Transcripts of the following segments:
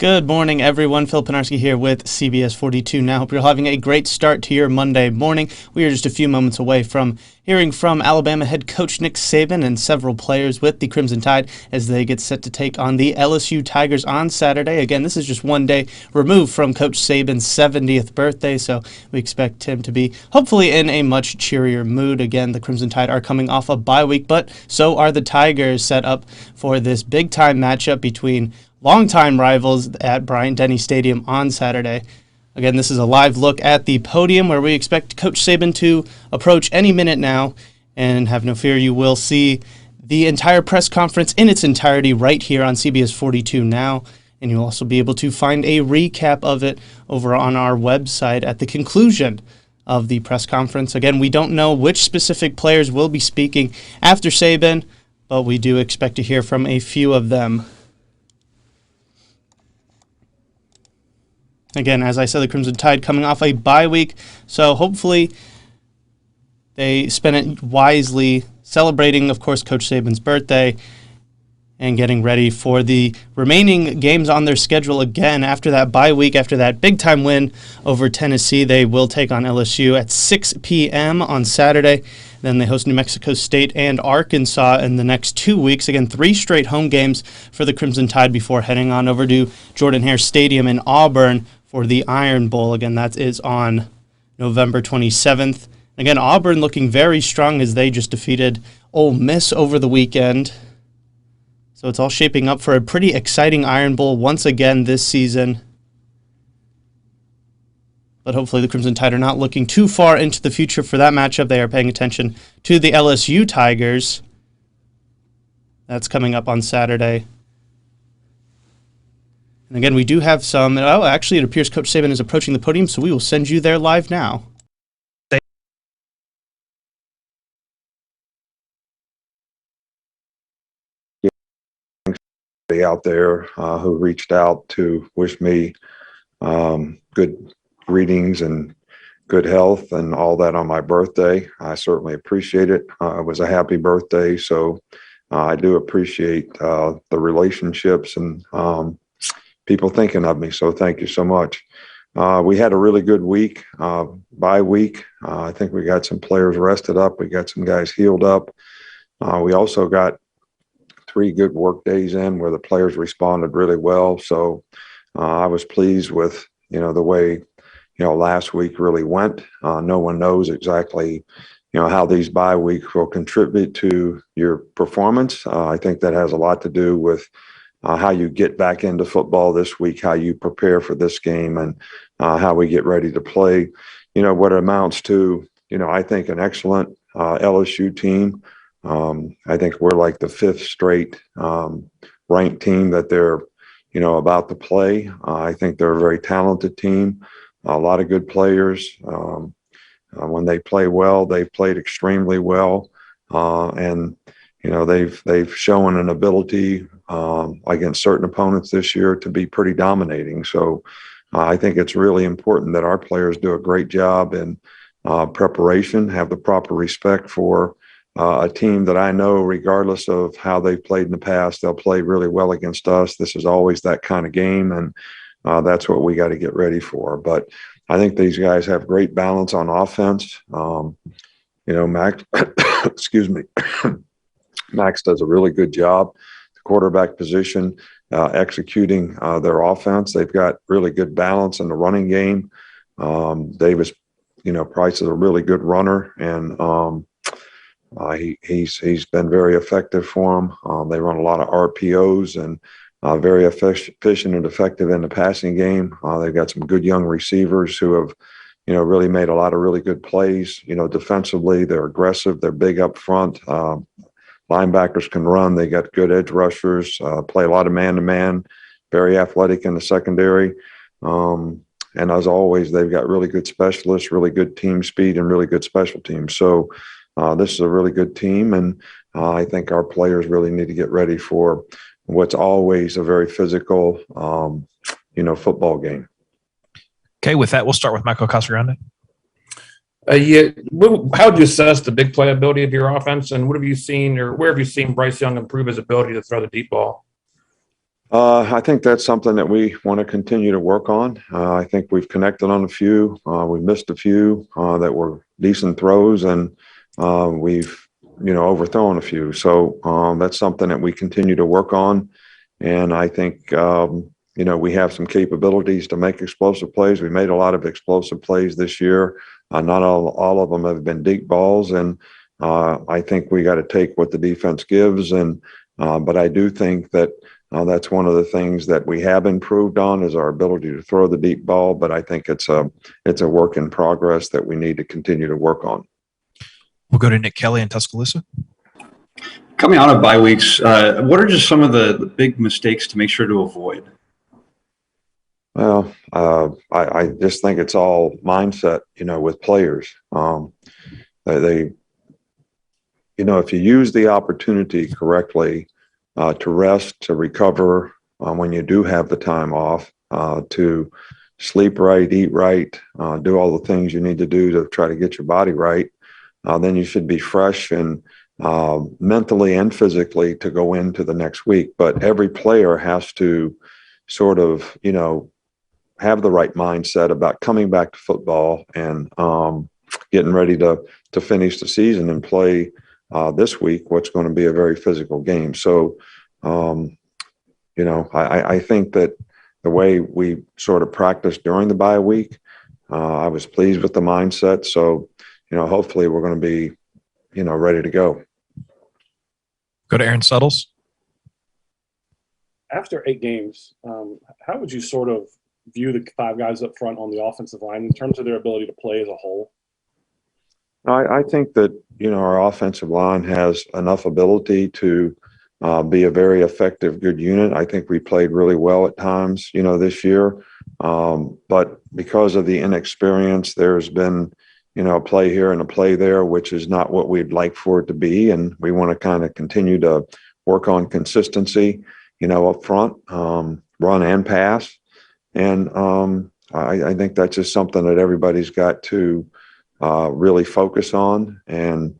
Good morning, everyone. Phil Penarski here with CBS 42 Now. Hope you're having a great start to your Monday morning. We are just a few moments away from hearing from Alabama head coach Nick Saban and several players with the Crimson Tide as they get set to take on the LSU Tigers on Saturday. Again, this is just one day removed from Coach Saban's 70th birthday, so we expect him to be hopefully in a much cheerier mood. Again, the Crimson Tide are coming off a bye week, but so are the Tigers, set up for this big-time matchup between longtime rivals at Bryant-Denny Stadium on Saturday. Again, this is a live look at the podium where we expect Coach Saban to approach any minute now, and have no fear, you will see the entire press conference in its entirety right here on CBS 42 Now, and you'll also be able to find a recap of it over on our website at the conclusion of the press conference. Again, we don't know which specific players will be speaking after Saban, but we do expect to hear from a few of them. Again, as I said, the Crimson Tide coming off a bye week, so hopefully they spend it wisely, celebrating, of course, Coach Saban's birthday and getting ready for the remaining games on their schedule. Again, after that bye week, after that big-time win over Tennessee, they will take on LSU at 6 p.m. on Saturday. Then they host New Mexico State and Arkansas in the next 2 weeks. Again, 3 straight home games for the Crimson Tide before heading on over to Jordan-Hare Stadium in Auburn for the Iron Bowl. Again, that is on November 27th. Again, Auburn looking very strong as they just defeated Ole Miss over the weekend. So it's all shaping up for a pretty exciting Iron Bowl once again this season. But hopefully the Crimson Tide are not looking too far into the future for that matchup. They are paying attention to the LSU Tigers. That's coming up on Saturday. And again, we do have some. Oh, actually, it appears Coach Saban is approaching the podium, so we will send you there live now. Out there who reached out to wish me good greetings and good health and all that on my birthday. I certainly appreciate it. It was a happy birthday, so I do appreciate the relationships and people thinking of me, so thank you so much. We had a really good week, bye week. I think we got some players rested up. We got some guys healed up. We also got 3 good work days in where the players responded really well. So I was pleased with, the way, last week really went. No one knows exactly, how these bye weeks will contribute to your performance. I think that has a lot to do with how you get back into football this week, how you prepare for this game, and how we get ready to play. What it amounts to, I think an excellent LSU team. I think we're like the 5th straight ranked team that they're, about to play. I think they're a very talented team, a lot of good players. When they play well, they've played extremely well, and they've shown an ability against certain opponents this year to be pretty dominating. So I think it's really important that our players do a great job in preparation, have the proper respect for a team that I know, regardless of how they've played in the past, they'll play really well against us. This is always that kind of game, and that's what we got to get ready for. But I think these guys have great balance on offense. Max, excuse me, Max does a really good job, the quarterback position, executing their offense. They've got really good balance in the running game. Davis, Price is a really good runner, and he's been very effective for them. They run a lot of RPOs and very efficient and effective in the passing game. They've got some good young receivers who have, really made a lot of really good plays. Defensively, they're aggressive. They're big up front. Linebackers can run. They got good edge rushers, play a lot of man-to-man, very athletic in the secondary. And as always, they've got really good specialists, really good team speed, and really good special teams. So this is a really good team, and I think our players really need to get ready for what's always a very physical, football game. Okay, with that, we'll start with Michael Casagrande. How would you assess the big playability of your offense, and what have you seen, or where have you seen Bryce Young improve his ability to throw the deep ball? I think that's something that we want to continue to work on. I think we've connected on a few. We missed a few that were decent throws, and we've overthrown a few. So that's something that we continue to work on. And I think we have some capabilities to make explosive plays. We made a lot of explosive plays this year. Not all of them have been deep balls, and I think we got to take what the defense gives. And but I do think that. That's one of the things that we have improved on is our ability to throw the deep ball, but I think it's a work in progress that we need to continue to work on. We'll go to Nick Kelly in Tuscaloosa. Coming out of bye weeks, what are just some of the big mistakes to make sure to avoid? Well, I just think it's all mindset, with players. If you use the opportunity correctly, to rest, to recover when you do have the time off, to sleep right, eat right, do all the things you need to do to try to get your body right, then you should be fresh and mentally and physically to go into the next week. But every player has to sort of, have the right mindset about coming back to football and getting ready to finish the season and play this week, what's going to be a very physical game. So, I think that the way we sort of practiced during the bye week, I was pleased with the mindset. So, hopefully we're going to be, ready to go. Go to Aaron Suttles. After 8 games, how would you sort of view the 5 guys up front on the offensive line in terms of their ability to play as a whole? I think that, our offensive line has enough ability to be a very effective, good unit. I think we played really well at times, this year. But because of the inexperience, there's been, a play here and a play there, which is not what we'd like for it to be. And we want to kind of continue to work on consistency, up front, run and pass. And I think that's just something that everybody's got to really focus on and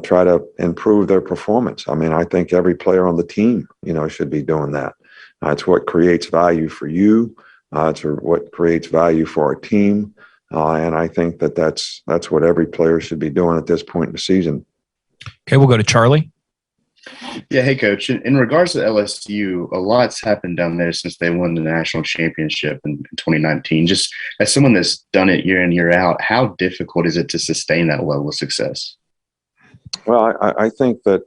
try to improve their performance. I mean, I think every player on the team, should be doing that. It's what creates value for you. It's what creates value for our team. And I think that that's what every player should be doing at this point in the season. Okay, we'll go to Charlie. Yeah, hey, Coach. In regards to LSU, a lot's happened down there since they won the national championship in 2019. Just as someone that's done it year in, year out, how difficult is it to sustain that level of success? Well, I think that,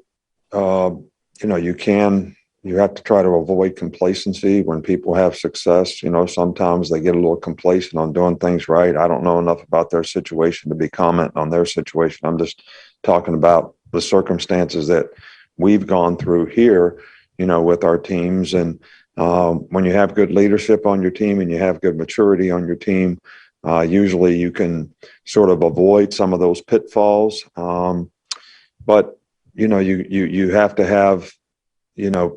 you have to try to avoid complacency when people have success. Sometimes they get a little complacent on doing things right. I don't know enough about their situation to be commenting on their situation. I'm just talking about the circumstances that we've gone through here, with our teams. And when you have good leadership on your team and you have good maturity on your team, usually you can sort of avoid some of those pitfalls. But, you have to have,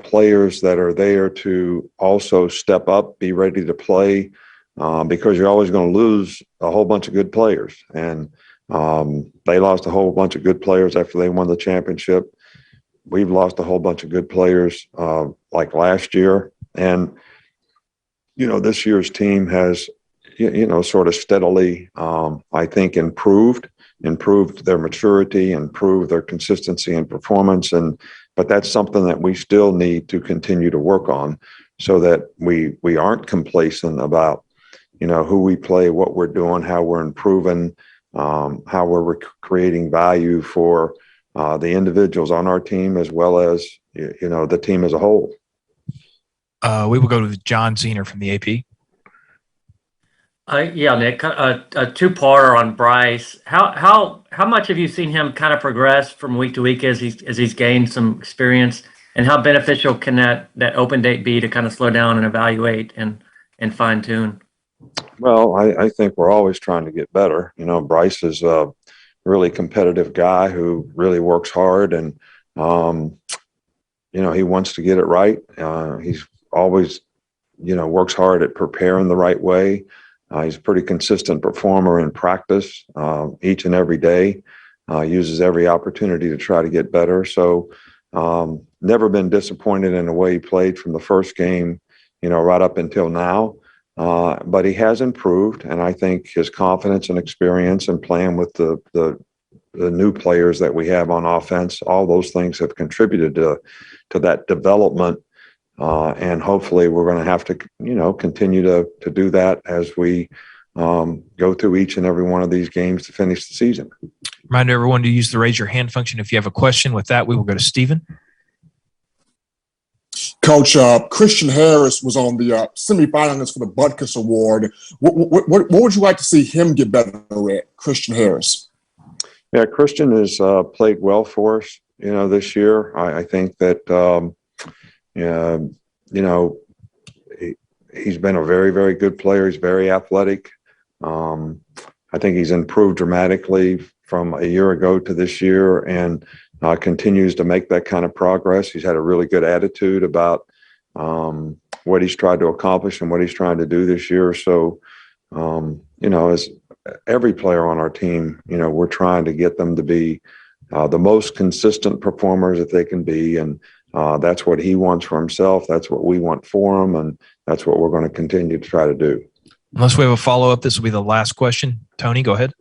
players that are there to also step up, be ready to play, because you're always going to lose a whole bunch of good players. And they lost a whole bunch of good players after they won the championship. We've lost a whole bunch of good players like last year. And, this year's team has, sort of steadily, I think, improved their maturity, improved their consistency and performance. But that's something that we still need to continue to work on so that we aren't complacent about, who we play, what we're doing, how we're improving, how we're creating value for the individuals on our team as well as, the team as a whole. We will go to John Zener from the AP. Yeah, Nick, a two-parter on Bryce. How much have you seen him kind of progress from week to week as he's gained some experience, and how beneficial can that open date be to kind of slow down and evaluate and fine tune? Well, I think we're always trying to get better. Bryce is a really competitive guy who really works hard, and he wants to get it right. He's always, works hard at preparing the right way. He's a pretty consistent performer in practice each and every day, uses every opportunity to try to get better. So, no, never been disappointed in the way he played from the first game, right up until now. But he has improved, and I think his confidence and experience and playing with the new players that we have on offense, all those things have contributed to that development. And hopefully we're going to have to, continue to do that as we go through each and every one of these games to finish the season. Remind everyone to use the raise your hand function if you have a question. With that, we will go to Stephen. Coach, Christian Harris was on the semifinalists for the Butkus Award. What would you like to see him get better at, Christian Harris? Yeah, Christian has played well for us, this year. I think that, he's been a very, very good player. He's very athletic. I think he's improved dramatically from a year ago to this year, and continues to make that kind of progress. He's had a really good attitude about what he's tried to accomplish and what he's trying to do this year. So, as every player on our team, we're trying to get them to be the most consistent performers that they can be. And that's what he wants for himself. That's what we want for him. And that's what we're going to continue to try to do. Unless we have a follow-up, this will be the last question. Tony, go ahead.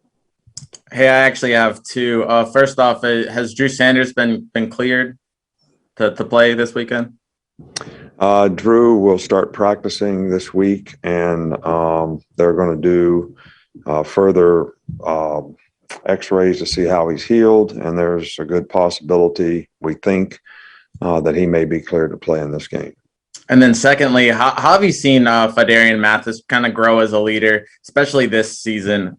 Hey, I actually have two. First off, has Drew Sanders been cleared to play this weekend? Drew will start practicing this week, and they're going to do further x-rays to see how he's healed. And there's a good possibility, we think, that he may be cleared to play in this game. And then secondly, how have you seen Fadarian Mathis kind of grow as a leader, especially this season,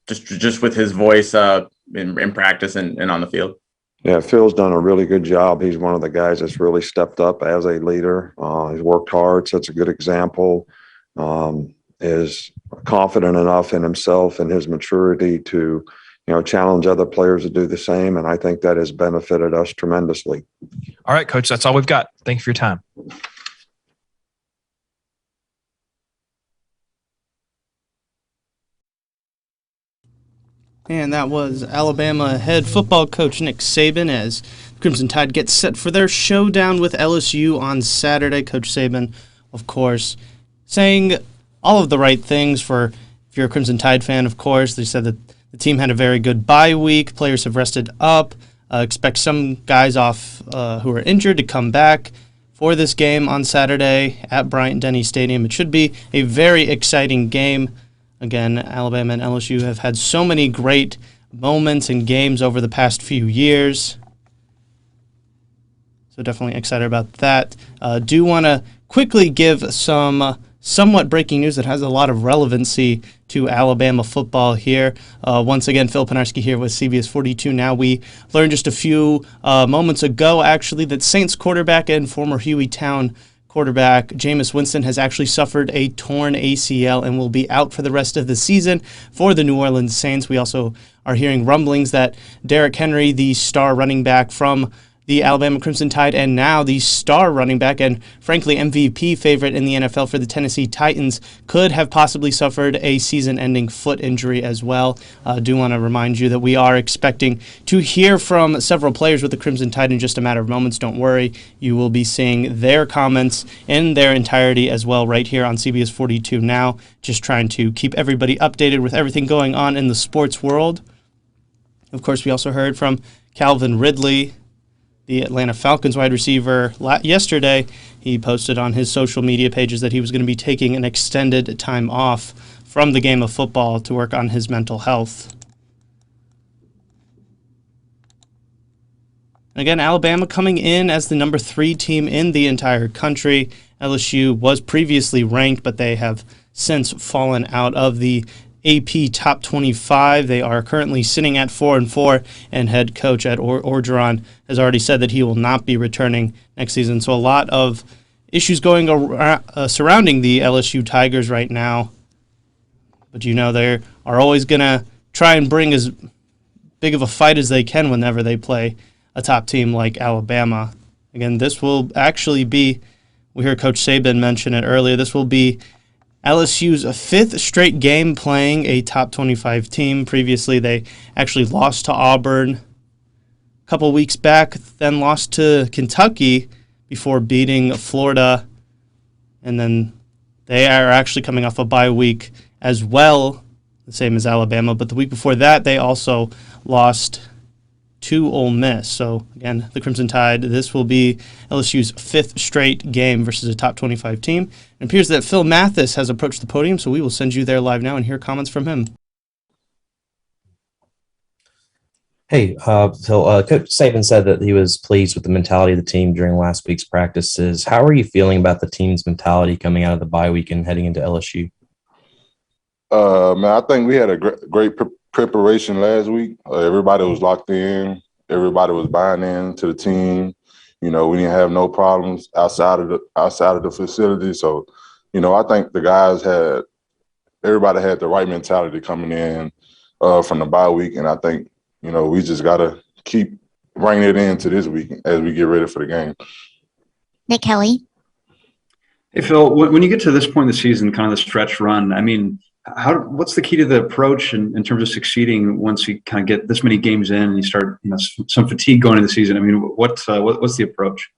just with his voice in practice and on the field? Yeah, Phil's done a really good job. He's one of the guys that's really stepped up as a leader. He's worked hard, sets a good example, is confident enough in himself and his maturity to, challenge other players to do the same. And I think that has benefited us tremendously. All right, Coach, that's all we've got. Thank you for your time. And that was Alabama head football coach Nick Saban as Crimson Tide gets set for their showdown with LSU on Saturday. Coach Saban, of course, saying all of the right things if you're a Crimson Tide fan, of course. They said that the team had a very good bye week. Players have rested up. Expect some guys off who are injured to come back for this game on Saturday at Bryant-Denny Stadium. It should be a very exciting game. Again, Alabama and LSU have had so many great moments and games over the past few years. So definitely excited about that. Do want to quickly give some somewhat breaking news that has a lot of relevancy to Alabama football here. Once again, Phil Penarski here with CBS 42 Now. We learned just a few moments ago, actually, that Saints quarterback and former Hueytown quarterback Jameis Winston has actually suffered a torn ACL and will be out for the rest of the season for the New Orleans Saints. We also are hearing rumblings that Derrick Henry, the star running back from the Alabama Crimson Tide, and now the star running back and, frankly, MVP favorite in the NFL for the Tennessee Titans, could have possibly suffered a season-ending foot injury as well. Do want to remind you that we are expecting to hear from several players with the Crimson Tide in just a matter of moments. Don't worry. You will be seeing their comments in their entirety as well right here on CBS 42 Now, just trying to keep everybody updated with everything going on in the sports world. Of course, we also heard from Calvin Ridley, the Atlanta Falcons wide receiver. Yesterday, he posted on his social media pages that he was going to be taking an extended time off from the game of football to work on his mental health. Again, Alabama coming in as the number 3 team in the entire country. LSU was previously ranked, but they have since fallen out of the AP Top 25. They are currently sitting at 4-4, and head coach Ed Orgeron has already said that he will not be returning next season. So a lot of issues going surrounding the LSU Tigers right now. But they are always going to try and bring as big of a fight as they can whenever they play a top team like Alabama. Again, this will actually be, we heard Coach Saban mention it earlier, this will be LSU's 5th straight game playing a top 25 team. Previously, they actually lost to Auburn a couple weeks back, then lost to Kentucky before beating Florida. And then they are actually coming off a bye week as well, the same as Alabama. But the week before that, they also lost to Ole Miss. So, again, the Crimson Tide, this will be LSU's 5th straight game versus a top 25 team. It appears that Phil Mathis has approached the podium, so we will send you there live now and hear comments from him. Hey, Coach Saban said that he was pleased with the mentality of the team during last week's practices. How are you feeling about the team's mentality coming out of the bye week and heading into LSU? Man, I think we had a great preparation last week. Everybody was locked in. Everybody was buying into the team. We didn't have no problems outside of the facility. So, I think everybody had the right mentality coming in from the bye week, and I think we just got to keep bringing it into this week as we get ready for the game. Nick Kelly. Hey, Phil, when you get to this point in the season, kind of the stretch run, I mean, what's the key to the approach in terms of succeeding once you kind of get this many games in and you start some fatigue going into the season? I mean, what's the approach?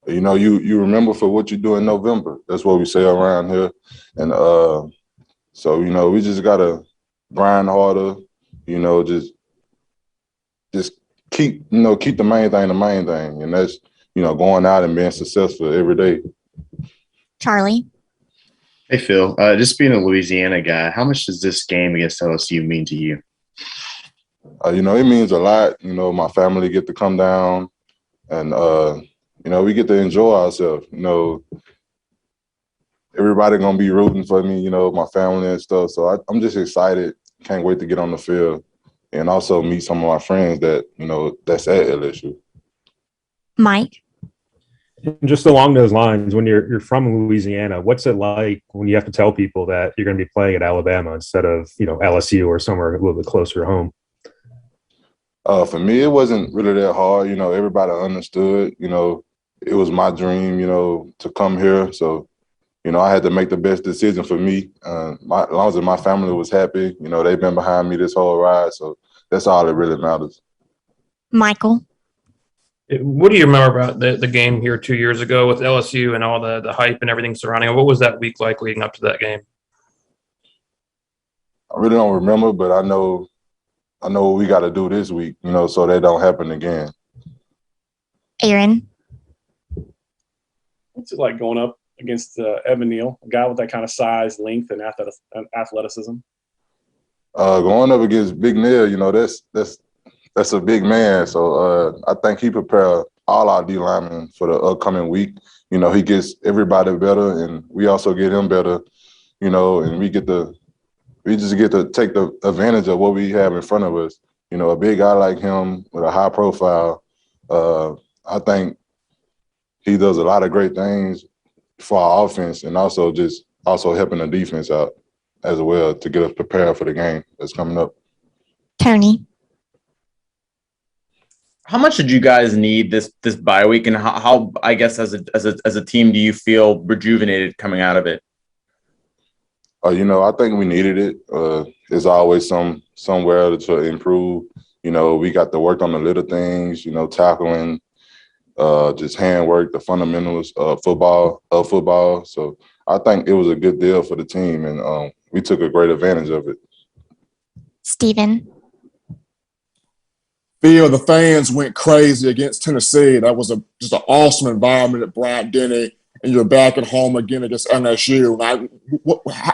You remember for what you do in November. That's what we say around here. And so, we just got to grind harder, just keep the main thing. And that's, going out and being successful every day. Charlie. Hey, Phil, just being a Louisiana guy, how much does this game against LSU mean to you? It means a lot. My family get to come down and, we get to enjoy ourselves. Everybody going to be rooting for me, my family and stuff. So I'm just excited. Can't wait to get on the field and also meet some of my friends that, that's at LSU. Mike. Just along those lines, when you're from Louisiana, what's it like when you have to tell people that you're going to be playing at Alabama instead of, LSU or somewhere a little bit closer home? For me, it wasn't really that hard. Everybody understood, it was my dream, to come here. So, I had to make the best decision for me. As long as my family was happy, they've been behind me this whole ride. So that's all that really matters. Michael. What do you remember about the game here 2 years ago with LSU and all the hype and everything surrounding it? What was that week like leading up to that game? I really don't remember, but I know what we got to do this week, so that don't happen again. Aaron. What's it like going up against Evan Neal, a guy with that kind of size, length, and athleticism? Going up against Big Neal, that's a big man. So I think he prepared all our D linemen for the upcoming week. He gets everybody better, and we also get him better. And we just get to take the advantage of what we have in front of us. A big guy like him with a high profile. I think he does a lot of great things for our offense, and also helping the defense out as well to get us prepared for the game that's coming up. Tony. How much did you guys need this bye week, and how I guess as a team do you feel rejuvenated coming out of it? I think we needed it. There's always somewhere to improve. We got to work on the little things. Tackling, just handwork, the fundamentals of football. So I think it was a good deal for the team, and we took a great advantage of it. Steven. Phil, the fans went crazy against Tennessee. That was just an awesome environment at Bryant-Denny, and you're back at home again against MSU.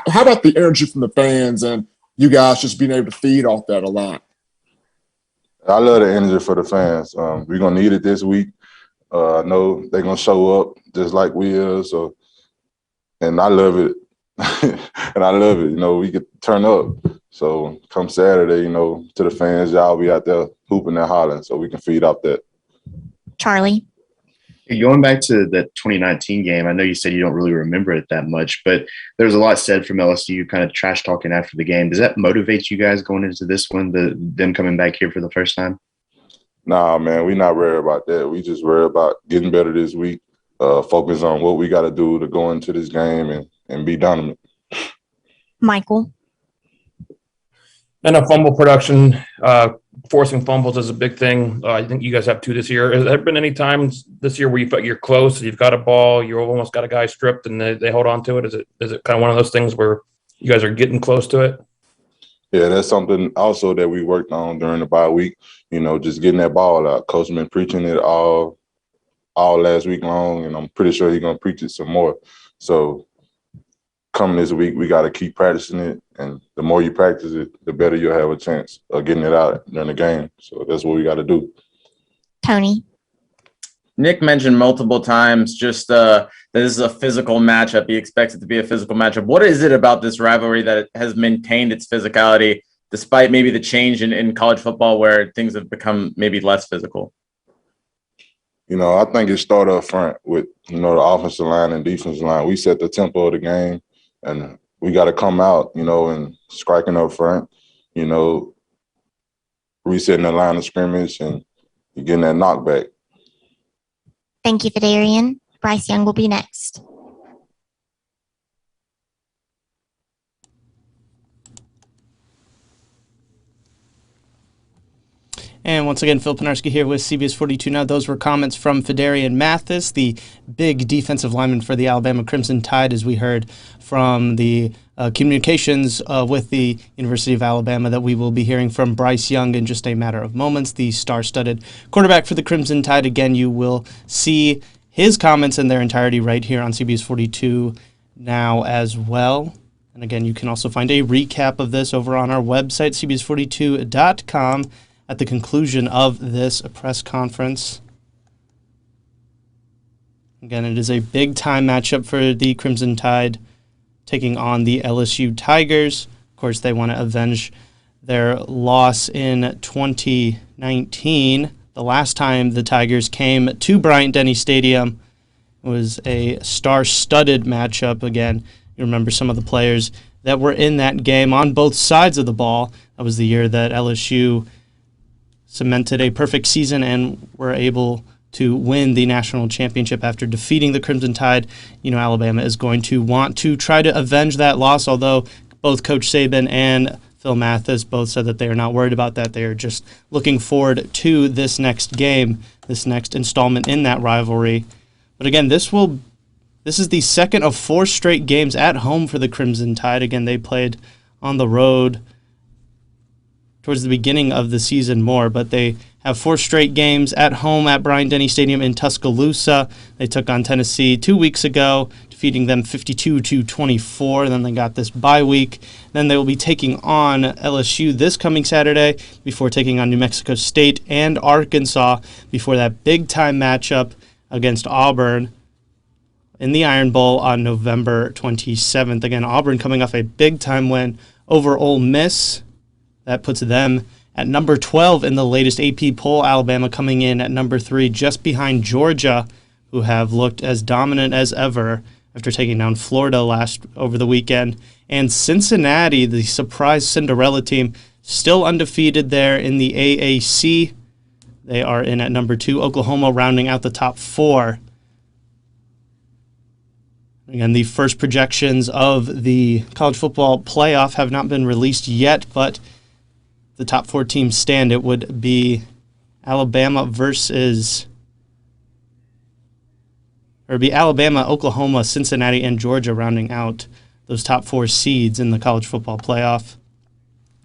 How about the energy from the fans and you guys just being able to feed off that a lot? I love the energy for the fans. We're going to need it this week. I know they're going to show up just like we are. So, and I love it. And I love it. We get to turn up. So come Saturday, to the fans, y'all be out there hooping and hollering so we can feed off that. Charlie. Going back to the 2019 game, I know you said you don't really remember it that much, but there's a lot said from LSU kind of trash talking after the game. Does that motivate you guys going into this one, them coming back here for the first time? Nah, man, we're not worried about that. We just worried about getting better this week, focus on what we got to do to go into this game and be dominant. Michael. And a fumble production forcing fumbles is a big thing. I think you guys have 2 this year. Has there been any times this year where you felt you're close, you've got a ball, you almost got a guy stripped, and they hold on to it? Is it kind of one of those things where you guys are getting close to it? Yeah, that's something also that we worked on during the bye week. Just getting that ball out. Coach been preaching it all last week long, and I'm pretty sure he's gonna preach it some more. So coming this week, we got to keep practicing it, and the more you practice it, the better you'll have a chance of getting it out during the game. So that's what we got to do. Tony. Nick mentioned multiple times just that this is a physical matchup. He expects it to be a physical matchup. What is it about this rivalry that it has maintained its physicality despite maybe the change in college football where things have become maybe less physical? I think it started up front with, the offensive line and defensive line. We set the tempo of the game, and we got to come out, and striking up front, resetting the line of scrimmage and getting that knockback. Thank you, Fadarian. Bryce Young will be next. And once again, Phil Penarski here with CBS 42 Now. Those were comments from Fadarian Mathis, the big defensive lineman for the Alabama Crimson Tide, as we heard from the communications with the University of Alabama, that we will be hearing from Bryce Young in just a matter of moments, the star-studded quarterback for the Crimson Tide. Again, you will see his comments in their entirety right here on CBS 42 Now as well. And again, you can also find a recap of this over on our website, cbs42.com. At the conclusion of this press conference. Again, it is a big-time matchup for the Crimson Tide taking on the LSU Tigers. Of course, they want to avenge their loss in 2019. The last time the Tigers came to Bryant-Denny Stadium was a star-studded matchup. Again, you remember some of the players that were in that game on both sides of the ball. That was the year that LSU cemented a perfect season and were able to win the national championship after defeating the Crimson Tide. Alabama is going to want to try to avenge that loss, although both Coach Saban and Phil Mathis both said that they are not worried about that. They are just looking forward to this next game, this next installment in that rivalry. But again, this is the second of 4 straight games at home for the Crimson Tide. Again, they played on the road towards the beginning of the season more, but they have 4 straight games at home at Bryant-Denny Stadium in Tuscaloosa. They took on Tennessee 2 weeks ago, defeating them 52-24. Then they got this bye week. Then they will be taking on LSU this coming Saturday before taking on New Mexico State and Arkansas before that big-time matchup against Auburn in the Iron Bowl on November 27th. Again, Auburn coming off a big-time win over Ole Miss. That puts them at number 12 in the latest AP poll. Alabama coming in at number 3, just behind Georgia, who have looked as dominant as ever after taking down Florida over the weekend. And Cincinnati, the surprise Cinderella team, still undefeated there in the AAC. They are in at number 2. Oklahoma rounding out the top 4. Again, the first projections of the college football playoff have not been released yet, but the top 4 teams stand. It would be Alabama, Oklahoma, Cincinnati, and Georgia rounding out those top 4 seeds in the college football playoff.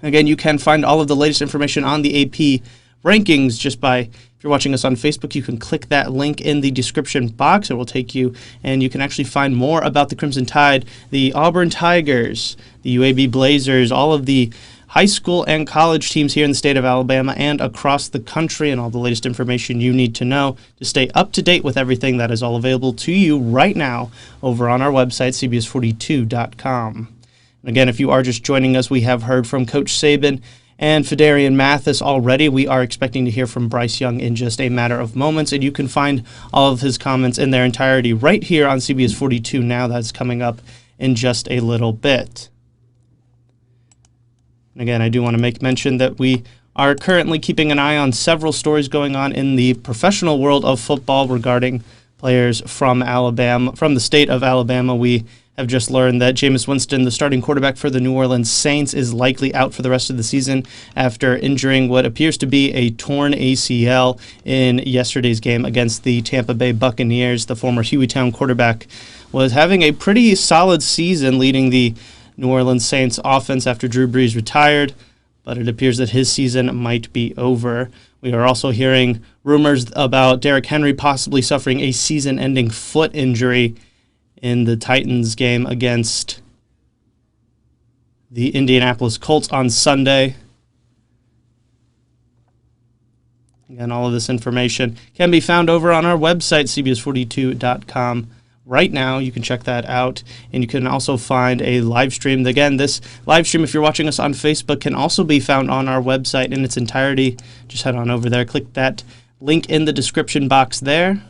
Again, you can find all of the latest information on the AP rankings just by, if you're watching us on Facebook, you can click that link in the description box. It will take you, and you can actually find more about the Crimson Tide, the Auburn Tigers, the UAB Blazers, all of the high school and college teams here in the state of Alabama and across the country, and all the latest information you need to know to stay up to date with everything. That is all available to you right now over on our website, cbs42.com. And again, if you are just joining us, we have heard from Coach Saban and Fadarian Mathis already. We are expecting to hear from Bryce Young in just a matter of moments, and you can find all of his comments in their entirety right here on CBS 42 Now. That's coming up in just a little bit. Again, I do want to make mention that we are currently keeping an eye on several stories going on in the professional world of football regarding players from Alabama, from the state of Alabama. We have just learned that Jameis Winston, the starting quarterback for the New Orleans Saints, is likely out for the rest of the season after injuring what appears to be a torn ACL in yesterday's game against the Tampa Bay Buccaneers. The former Hueytown quarterback was having a pretty solid season leading the New Orleans Saints offense after Drew Brees retired, but it appears that his season might be over. We are also hearing rumors about Derrick Henry possibly suffering a season-ending foot injury in the Titans game against the Indianapolis Colts on Sunday. Again, all of this information can be found over on our website, cbs42.com. Right now, you can check that out, and you can also find a live stream. Again, this live stream, if you're watching us on Facebook, can also be found on our website in its entirety. Just head on over there, click that link in the description box there.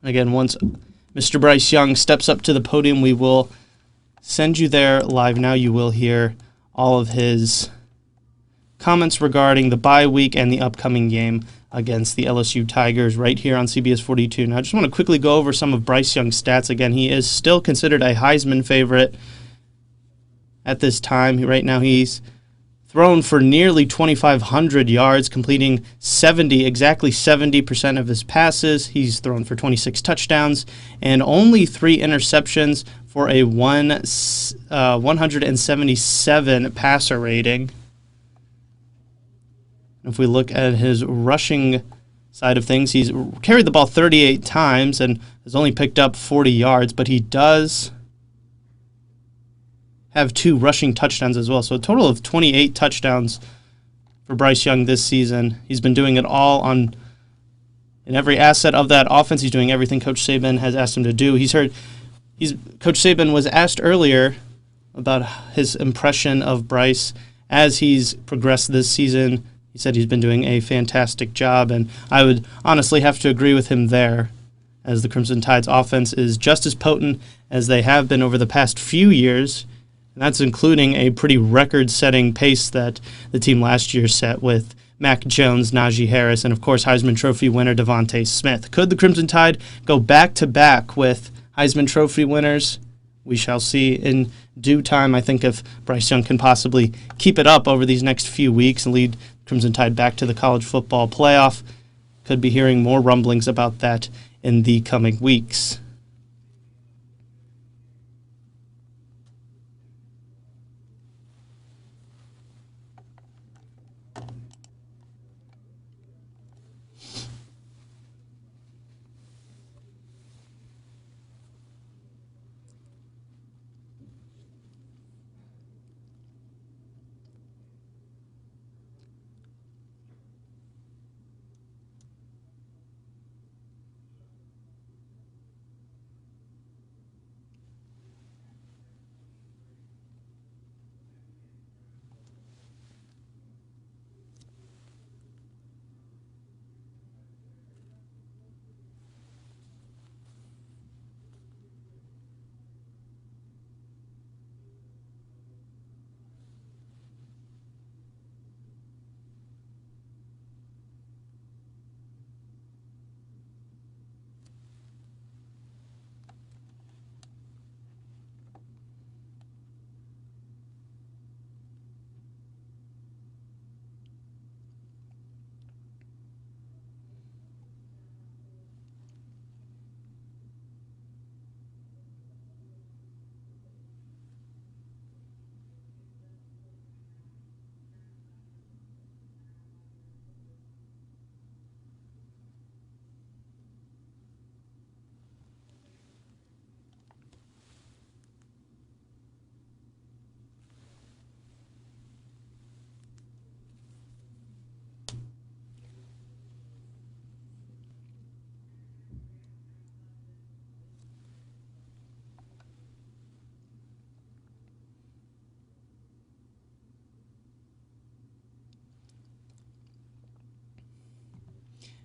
Again, once Mr. Bryce Young steps up to the podium, we will send you there live now. You will hear all of his comments regarding the bye week and the upcoming game against the LSU Tigers right here on CBS 42. Now, I just want to quickly go over some of Bryce Young's stats. Again, he is still considered a Heisman favorite at this time. Right now, he's thrown for nearly 2,500 yards, completing exactly 70% of his passes. He's thrown for 26 touchdowns and only 3 interceptions for a 177 passer rating. If we look at his rushing side of things, he's carried the ball 38 times and has only picked up 40 yards, but he does have 2 rushing touchdowns as well. So a total of 28 touchdowns for Bryce Young this season. He's been doing it all in every asset of that offense. He's doing everything Coach Saban has asked him to do. Coach Saban was asked earlier about his impression of Bryce as he's progressed this season. He said he's been doing a fantastic job, and I would honestly have to agree with him there, as the Crimson Tide's offense is just as potent as they have been over the past few years, and that's including a pretty record-setting pace that the team last year set with Mac Jones, Najee Harris, and of course Heisman Trophy winner Devontae Smith. Could the Crimson Tide go back-to-back with Heisman Trophy winners? We shall see in due time. I think if Bryce Young can possibly keep it up over these next few weeks and lead Crimson Tide back to the college football playoff, could be hearing more rumblings about that in the coming weeks.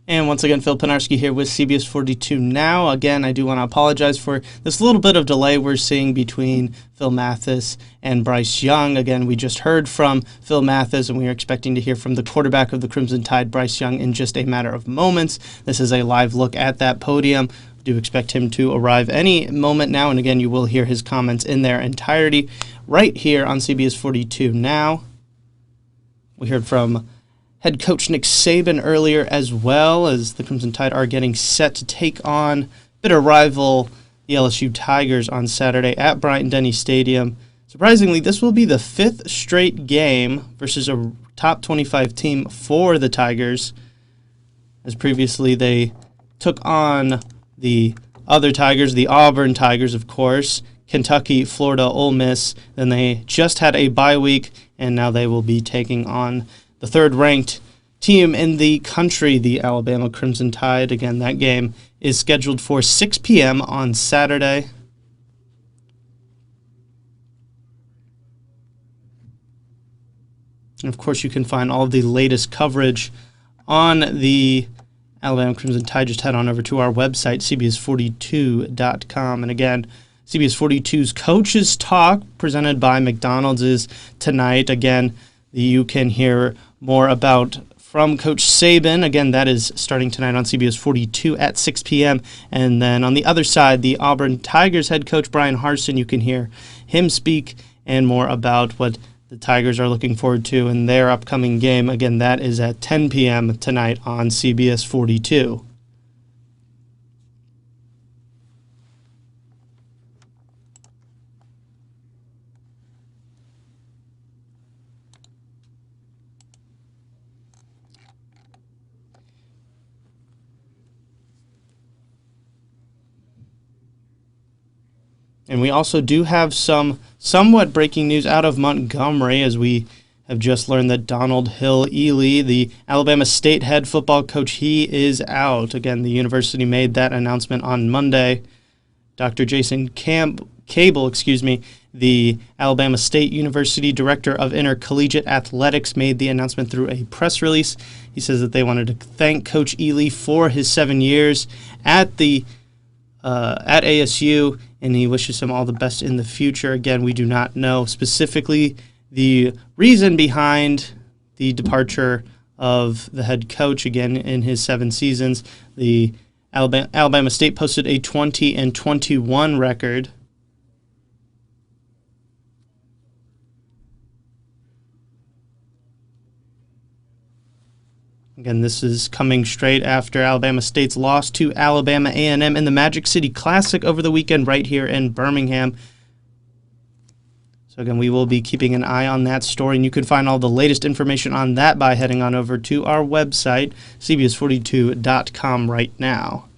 And once again, Phil Penarski here with CBS 42 Now. Again, I do want to apologize for this little bit of delay we're seeing between Phil Mathis and Bryce Young. Again, we just heard from Phil Mathis, and we are expecting to hear from the quarterback of the Crimson Tide, Bryce Young, in just a matter of moments. This is a live look at that podium. We do expect him to arrive any moment now, and again, you will hear his comments in their entirety right here on CBS 42 Now. We heard from head coach Nick Saban earlier, as well as the Crimson Tide are getting set to take on bitter rival the LSU Tigers on Saturday at Bryant-Denny Stadium. Surprisingly, this will be the 5th straight game versus a top 25 team for the Tigers, as previously they took on the other Tigers, the Auburn Tigers, of course, Kentucky, Florida, Ole Miss. Then they just had a bye week, and now they will be taking on the third-ranked team in the country, the Alabama Crimson Tide. Again, that game is scheduled for 6 p.m. on Saturday. And of course, you can find all of the latest coverage on the Alabama Crimson Tide. Just head on over to our website, cbs42.com. And again, CBS 42's Coaches Talk, presented by McDonald's, is tonight. Again, you can hear more about from Coach Saban. Again, that is starting tonight on CBS 42 at 6 p.m. And then on the other side, the Auburn Tigers head coach Brian Harsin, you can hear him speak and more about what the Tigers are looking forward to in their upcoming game. Again, that is at 10 p.m. tonight on CBS 42. And we also do have some somewhat breaking news out of Montgomery, as we have just learned that Donald Hill-Ely, the Alabama State head football coach, he is out. Again, the university made that announcement on Monday. Dr. Jason Cable, the Alabama State University Director of Intercollegiate Athletics, made the announcement through a press release. He says that they wanted to thank Coach Ely for his 7 years at ASU, and he wishes him all the best in the future. Again, we do not know specifically the reason behind the departure of the head coach. Again, in his 7 seasons, the Alabama State posted a 20-21 record. Again, this is coming straight after Alabama State's loss to Alabama A&M in the Magic City Classic over the weekend right here in Birmingham. So again, we will be keeping an eye on that story, and you can find all the latest information on that by heading on over to our website, cbs42.com, right now.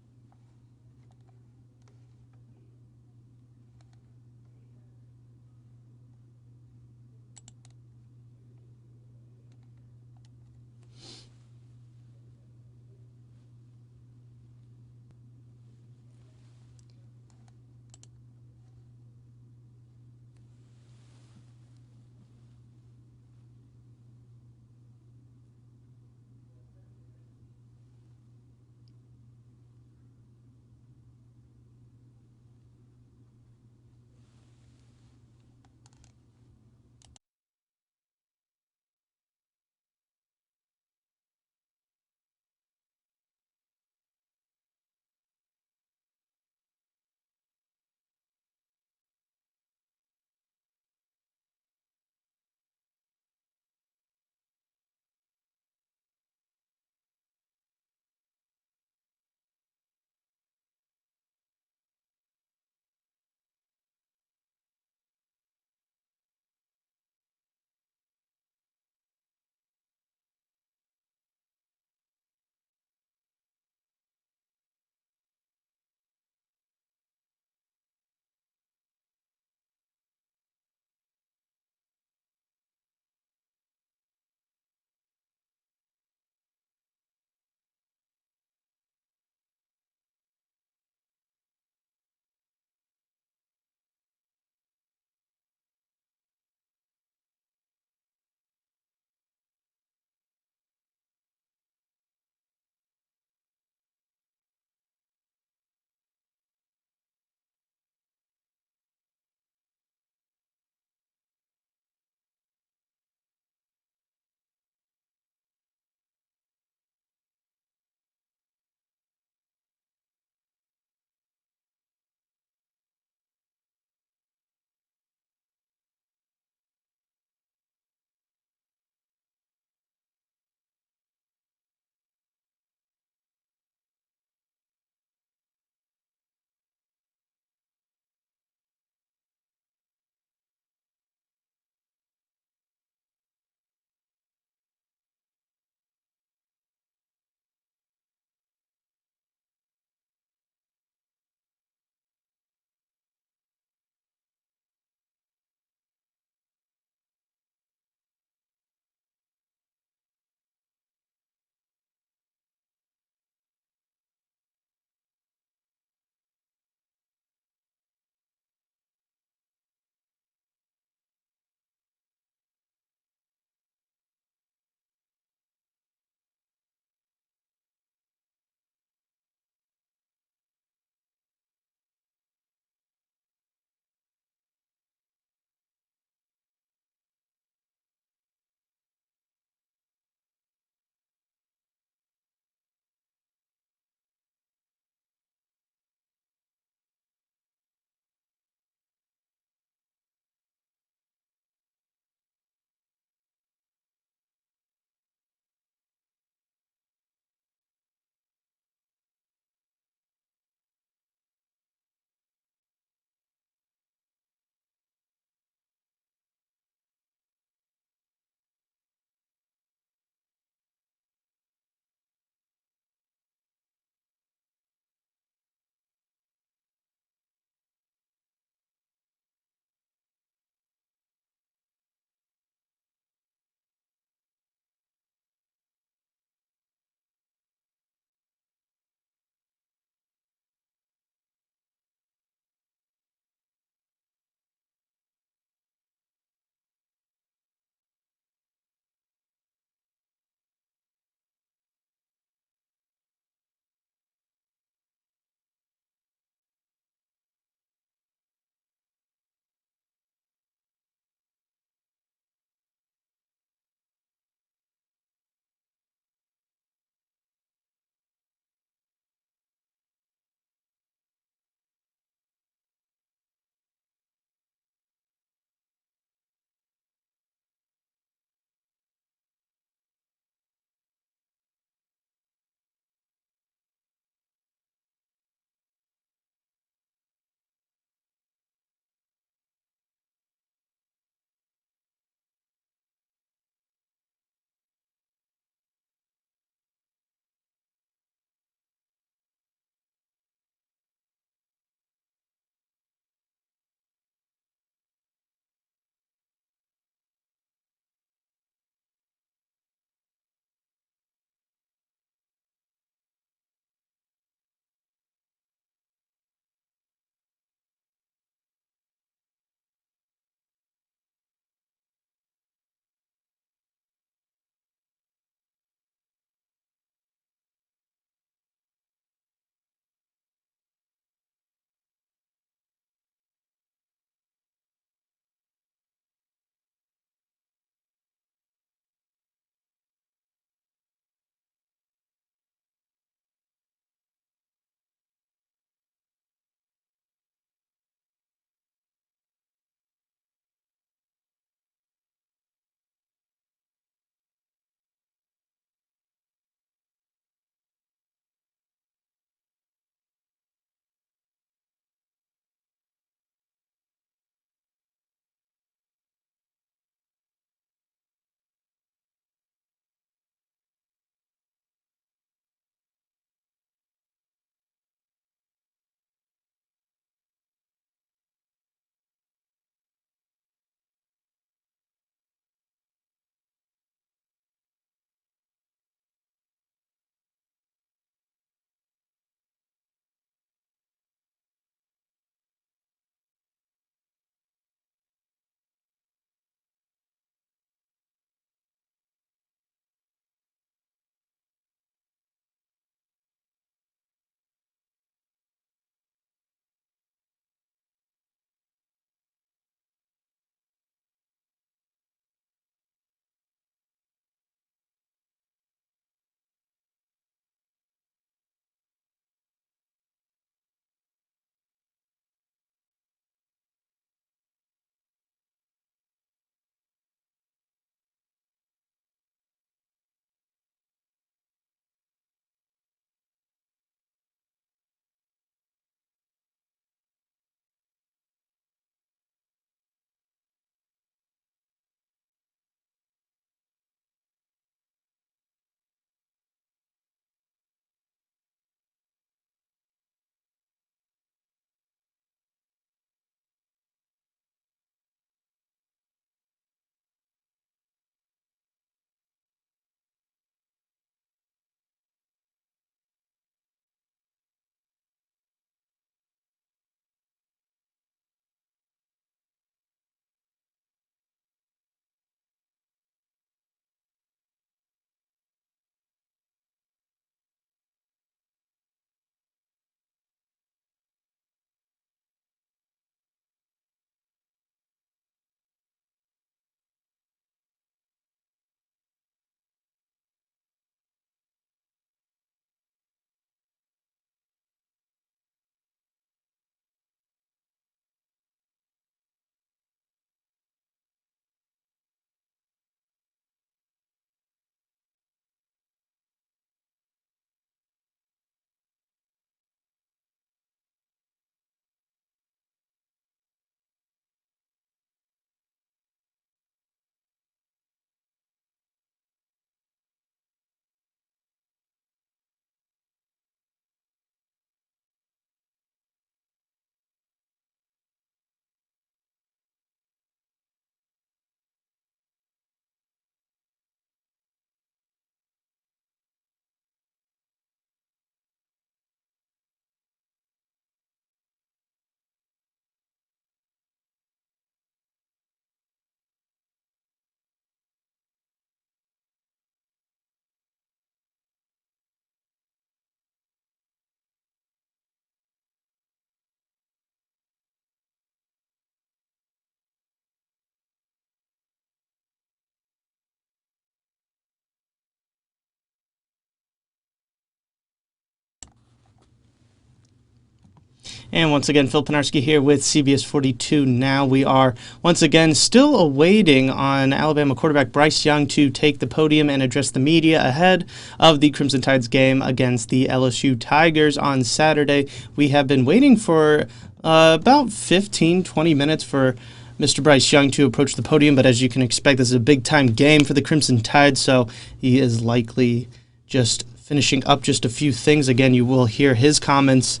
And once again, Phil Penarski here with CBS 42 Now. We are once again still awaiting on Alabama quarterback Bryce Young to take the podium and address the media ahead of the Crimson Tide's game against the LSU Tigers on Saturday. We have been waiting for about 15, 20 minutes for Mr. Bryce Young to approach the podium, but as you can expect, this is a big-time game for the Crimson Tide, so he is likely just finishing up just a few things. Again, you will hear his comments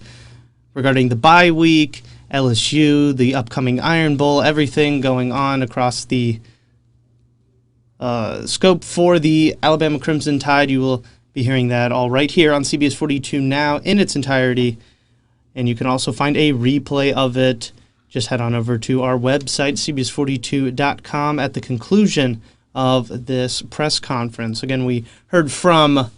regarding the bye week, LSU, the upcoming Iron Bowl, everything going on across the scope for the Alabama Crimson Tide. You will be hearing that all right here on CBS 42 Now in its entirety. And you can also find a replay of it. Just head on over to our website, cbs42.com, at the conclusion of this press conference. Again, we heard from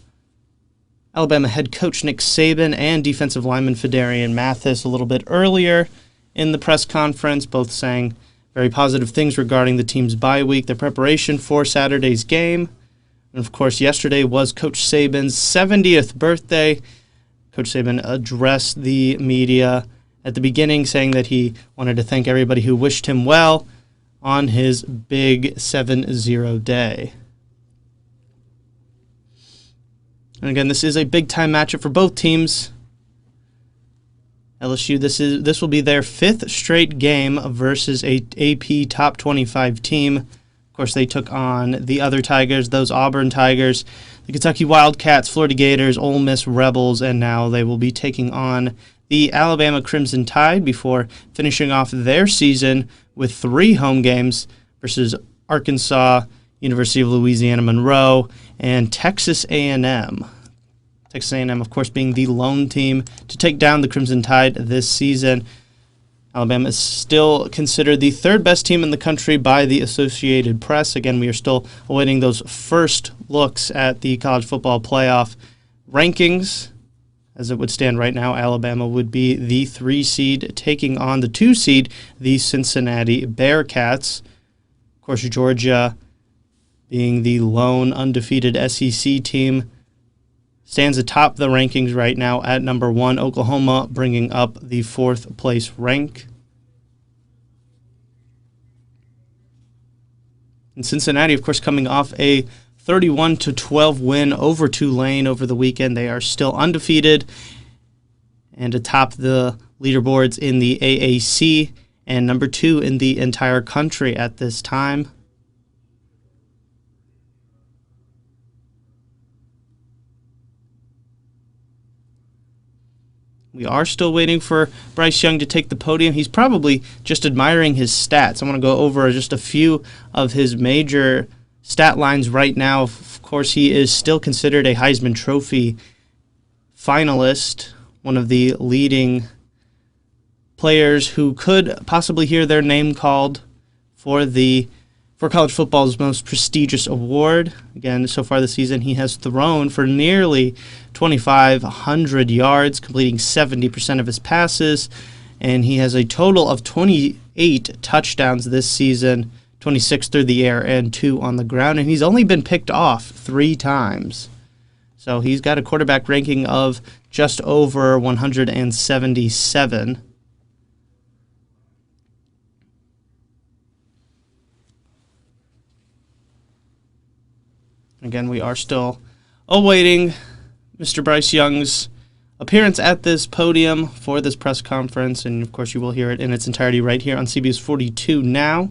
Alabama head coach Nick Saban and defensive lineman Phidarian Mathis a little bit earlier in the press conference, both saying very positive things regarding the team's bye week, their preparation for Saturday's game. And of course, yesterday was Coach Saban's 70th birthday. Coach Saban addressed the media at the beginning, saying that he wanted to thank everybody who wished him well on his big 7-0 day. And again, this is a big-time matchup for both teams. LSU, this will be their 5th straight game versus a AP top 25 team. Of course, they took on the other Tigers, those Auburn Tigers, the Kentucky Wildcats, Florida Gators, Ole Miss Rebels, and now they will be taking on the Alabama Crimson Tide before finishing off their season with 3 home games versus Arkansas, University of Louisiana Monroe, and Texas A&M. Texas A&M, of course, being the lone team to take down the Crimson Tide this season. Alabama is still considered the 3rd best team in the country by the Associated Press. Again, we are still awaiting those first looks at the college football playoff rankings. As it would stand right now, Alabama would be the 3 seed taking on the 2 seed, the Cincinnati Bearcats. Of course, Georgia, being the lone undefeated SEC team, stands atop the rankings right now at number 1. Oklahoma bringing up the 4th place rank. And Cincinnati, of course, coming off a 31-12 win over Tulane over the weekend. They are still undefeated and atop the leaderboards in the AAC and number 2 in the entire country at this time. We are still waiting for Bryce Young to take the podium. He's probably just admiring his stats. I want to go over just a few of his major stat lines right now. Of course, he is still considered a Heisman Trophy finalist, one of the leading players who could possibly hear their name called for college football's most prestigious award. Again, so far this season, he has thrown for nearly 2,500 yards, completing 70% of his passes, and he has a total of 28 touchdowns this season, 26 through the air and 2 on the ground, and he's only been picked off 3 times. So he's got a quarterback ranking of just over 177. Again, we are still awaiting Mr. Bryce Young's appearance at this podium for this press conference, and of course you will hear it in its entirety right here on CBS 42 Now.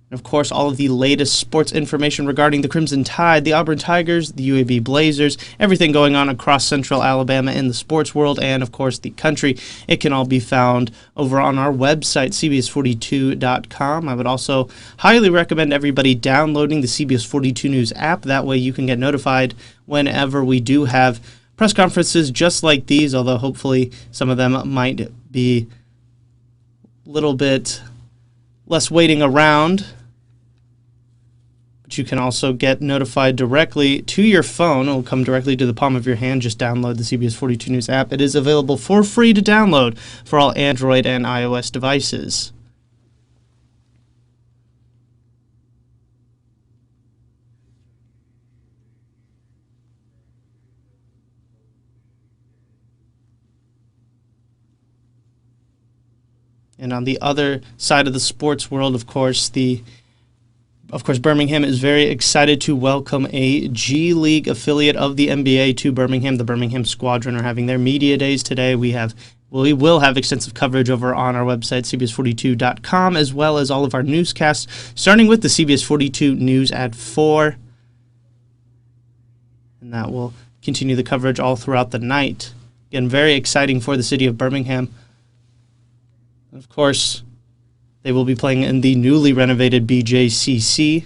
And of course, all of the latest sports information regarding the Crimson Tide, the Auburn Tigers, the UAB Blazers, everything going on across central Alabama in the sports world and, of course, the country. It can all be found over on our website, cbs42.com. I would also highly recommend everybody downloading the CBS 42 News app. That way you can get notified whenever we do have press conferences just like these, although hopefully some of them might be a little bit less waiting around. But you can also get notified directly to your phone. It will come directly to the palm of your hand. Just download the CBS 42 News app. It is available for free to download for all Android and iOS devices. And on the other side of the sports world, of course, Birmingham is very excited to welcome a G League affiliate of the NBA to Birmingham. The Birmingham Squadron are having their media days today. We will have extensive coverage over on our website, cbs42.com, as well as all of our newscasts, starting with the CBS 42 News at 4. And that will continue the coverage all throughout the night. Again, very exciting for the city of Birmingham. Of course, they will be playing in the newly renovated BJCC.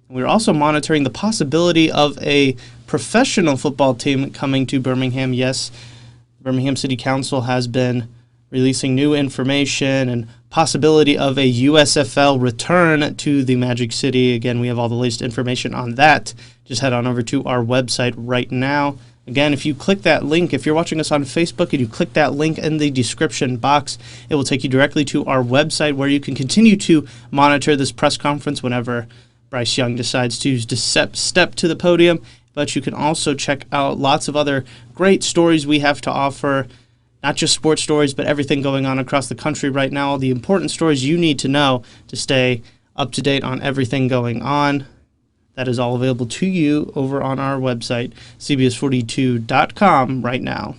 We're also monitoring the possibility of a professional football team coming to Birmingham. Yes, Birmingham City Council has been releasing new information and possibility of a USFL return to the Magic City. Again, we have all the latest information on that. Just head on over to our website right now. Again, if you click that link, if you're watching us on Facebook and you click that link in the description box, it will take you directly to our website where you can continue to monitor this press conference whenever Bryce Young decides to step to the podium. But you can also check out lots of other great stories we have to offer, not just sports stories, but everything going on across the country right now, all the important stories you need to know to stay up to date on everything going on. That is all available to you over on our website, cbs42.com, right now.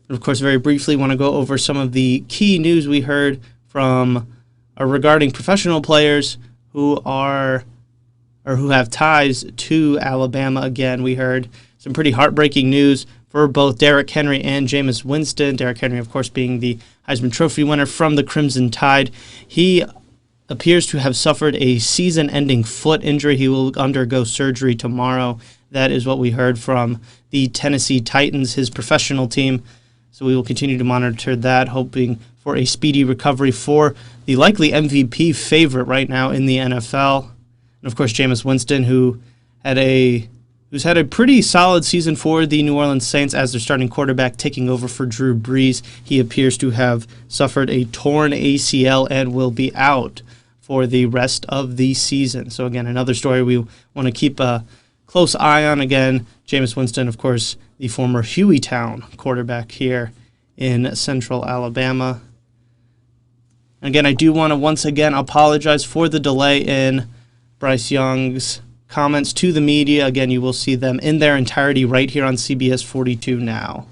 And of course, very briefly, want to go over some of the key news we heard from regarding professional players who have ties to Alabama. Again, we heard some pretty heartbreaking news for both Derrick Henry and Jameis Winston. Derrick Henry, of course, being the Heisman Trophy winner from the Crimson Tide. He appears to have suffered a season-ending foot injury. He will undergo surgery tomorrow. That is what we heard from the Tennessee Titans, his professional team. So we will continue to monitor that, hoping for a speedy recovery for the likely MVP favorite right now in the NFL. And of course, Jameis Winston, who's had a pretty solid season for the New Orleans Saints as their starting quarterback, taking over for Drew Brees. He appears to have suffered a torn ACL and will be out for the rest of the season. So again, another story we want to keep a close eye on. Again, Jameis Winston, of course, the former Hueytown quarterback here in Central Alabama. Again, I do want to once again apologize for the delay in Bryce Young's comments to the media. Again, you will see them in their entirety right here on CBS 42 now.